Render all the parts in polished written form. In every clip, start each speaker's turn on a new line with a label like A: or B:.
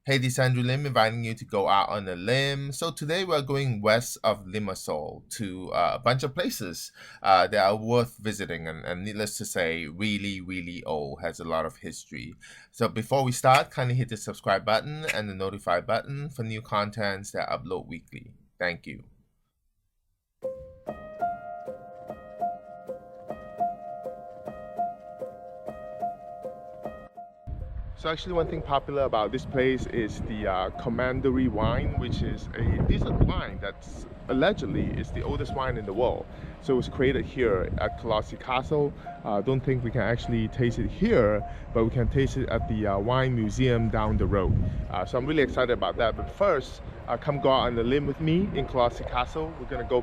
A: Hey, this is Andrew Lim inviting you to go out on a limb. So today we're going west of Limassol to a bunch of places that are worth visiting and needless to say, really, really old, has a lot of history. So before we start, kindly hit the subscribe button and the notify button for new contents that I upload weekly. Thank you. So actually one thing popular about this place is the Commandery wine, which is a dessert wine that's allegedly is the oldest wine in the world. So it was created here at Kolossi Castle. Don't think we can actually taste it here, but we can taste it at the wine museum down the road. So I'm really excited about that. But first, come go out on the limb with me in Kolossi Castle. We're gonna go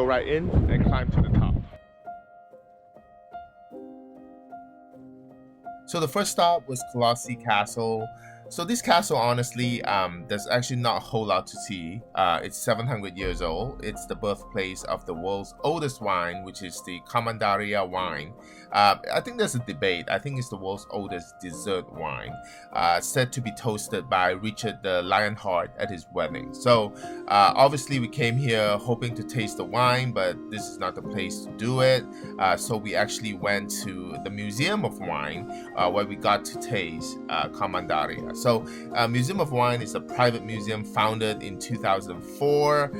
A: right in and climb to the top. So the first stop was Kolossi Castle. So this castle, honestly, there's actually not a whole lot to see. It's 700 years old. It's the birthplace of the world's oldest wine, which is the Commandaria wine. I think there's a debate. I think it's the world's oldest dessert wine, said to be toasted by Richard the Lionheart at his wedding. So obviously we came here hoping to taste the wine, but this is not the place to do it. So we actually went to the Museum of Wine, where we got to taste Commandaria. So Museum of Wine is a private museum founded in 2004.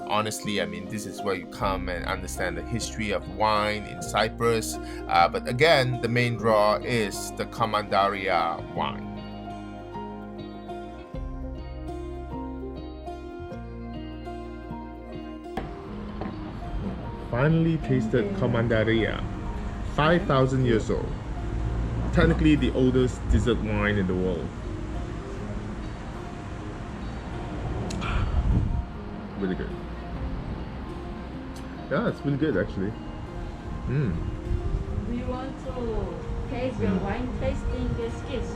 A: Honestly, I mean, this is where you come and understand the history of wine in Cyprus. But again, the main draw is the Commandaria wine. Finally tasted Commandaria, 5,000 years old. Technically the oldest dessert wine in the world. Really good. Yeah, it's really good actually.
B: Do you want to taste your wine tasting skills?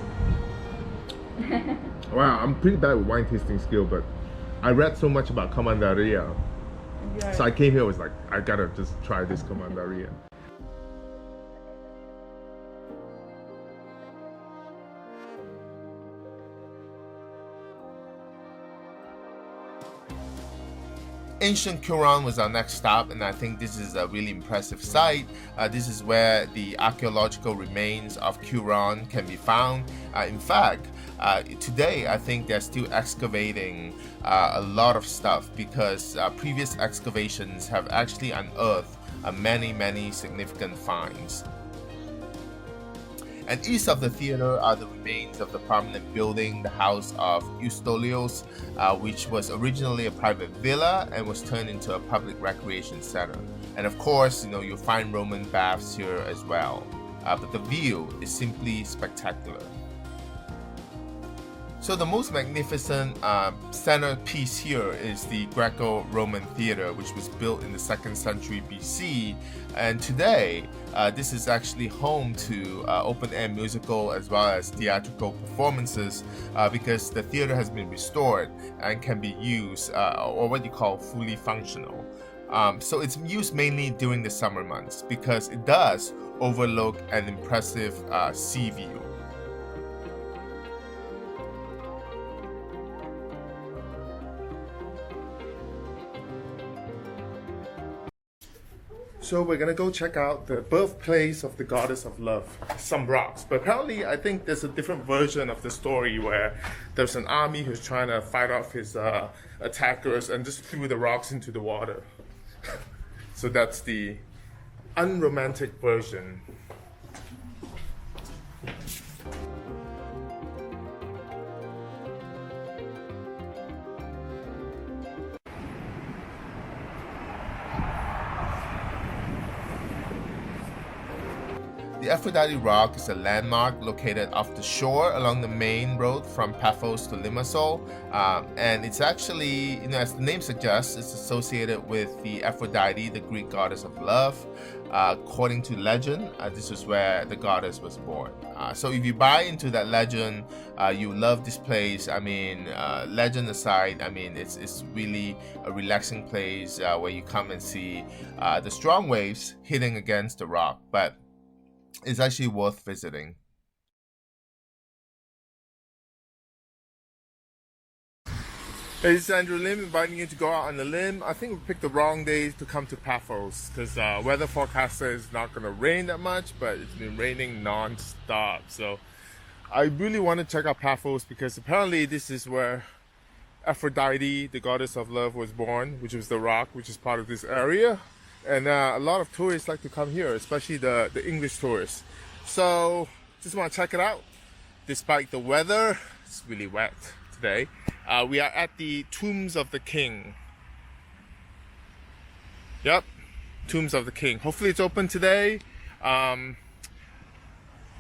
A: Wow, I'm pretty bad with wine tasting skill, but I read so much about Commandaria. So I came here, was like, I gotta just try this Commandaria. Ancient Kourion was our next stop, and I think this is a really impressive site. This is where the archaeological remains of Kourion can be found. In fact, today I think they're still excavating a lot of stuff because previous excavations have actually unearthed many significant finds. And east of the theater are the remains of the prominent building, the House of Eustolios, which was originally a private villa and was turned into a public recreation center. And of course, you'll find Roman baths here as well. But the view is simply spectacular. So the most magnificent centerpiece here is the Greco-Roman theater, which was built in the 2nd century BC. And today, this is actually home to open-air musical as well as theatrical performances because the theater has been restored and can be used, or what you call fully functional. So it's used mainly during the summer months because it does overlook an impressive sea view. So we're gonna go check out the birthplace of the goddess of love, some rocks. But apparently, I think there's a different version of the story where there's an army who's trying to fight off his attackers and just threw the rocks into the water. So that's the unromantic version. The Aphrodite Rock is a landmark located off the shore along the main road from Paphos to Limassol. And it's actually, as the name suggests, it's associated with the Aphrodite, the Greek goddess of love. According to legend, this is where the goddess was born. So if you buy into that legend, you love this place. I mean, legend aside, I mean, it's really a relaxing place where you come and see the strong waves hitting against the rock. But it's actually worth visiting. Hey, this is Andrew Lim inviting you to go out on the limb. I think we picked the wrong day to come to Paphos because weather forecast says it's not going to rain that much, but it's been raining non-stop. So I really want to check out Paphos because apparently this is where Aphrodite, the goddess of love, was born, which was the rock, which is part of this area. And a lot of tourists like to come here, especially the English tourists. So just want to check it out. Despite the weather, it's really wet today. We are at the Tombs of the King. Yep, Tombs of the King. Hopefully it's open today.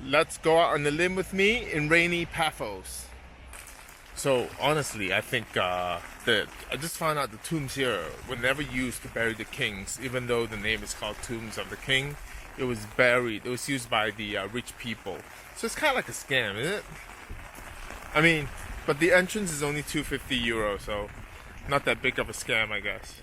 A: Let's go out on the limb with me in rainy Paphos. So honestly, I think I just found out the tombs here were never used to bury the kings, even though the name is called Tombs of the King. It was used by the rich people. So it's kind of like a scam, isn't it? I mean, but the entrance is only €250, so not that big of a scam, I guess.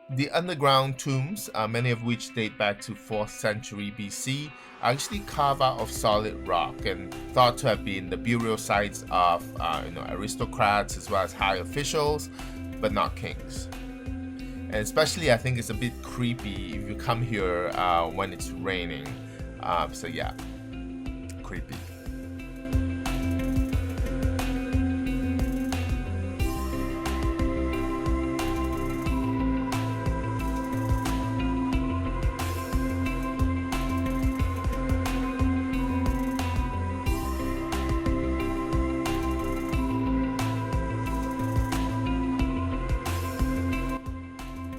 A: The underground tombs, many of which date back to 4th century BC, are actually carved out of solid rock and thought to have been the burial sites of aristocrats as well as high officials, but not kings. And especially, I think it's a bit creepy if you come here when it's raining. So yeah, creepy.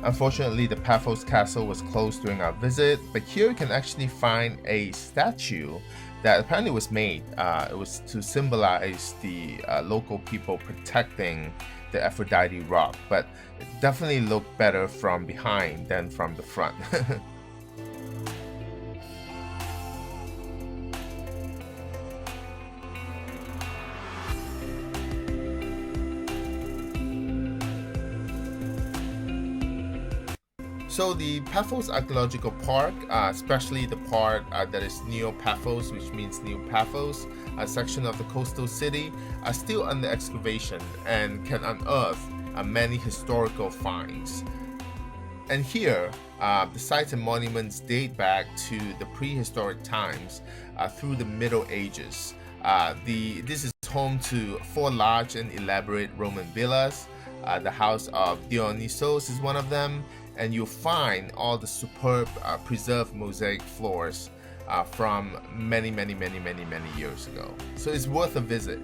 A: Unfortunately, the Paphos Castle was closed during our visit, but here you can actually find a statue that apparently was made. It was to symbolize the local people protecting the Aphrodite rock, but it definitely looked better from behind than from the front. So the Paphos Archaeological Park, especially the part that is Neo-Paphos, which means New Paphos, a section of the coastal city, are still under excavation and can unearth many historical finds. And here, the sites and monuments date back to the prehistoric times through the Middle Ages. This is home to 4 large and elaborate Roman villas. The house of Dionysos is one of them, and you'll find all the superb preserved mosaic floors from many years ago. So it's worth a visit.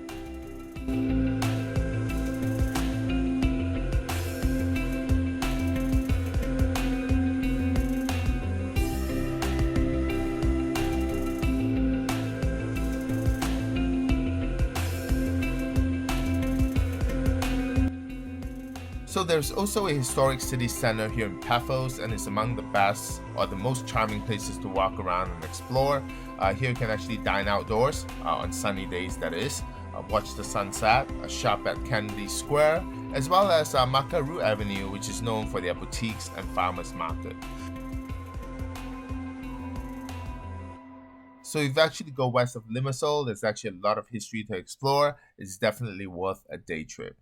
A: So there's also a historic city center here in Paphos, and it's among the best or the most charming places to walk around and explore. Here you can actually dine outdoors on sunny days, that is, watch the sunset, shop at Kennedy Square, as well as Makaru Avenue, which is known for their boutiques and farmers market. So if you actually go west of Limassol, there's actually a lot of history to explore. It's definitely worth a day trip.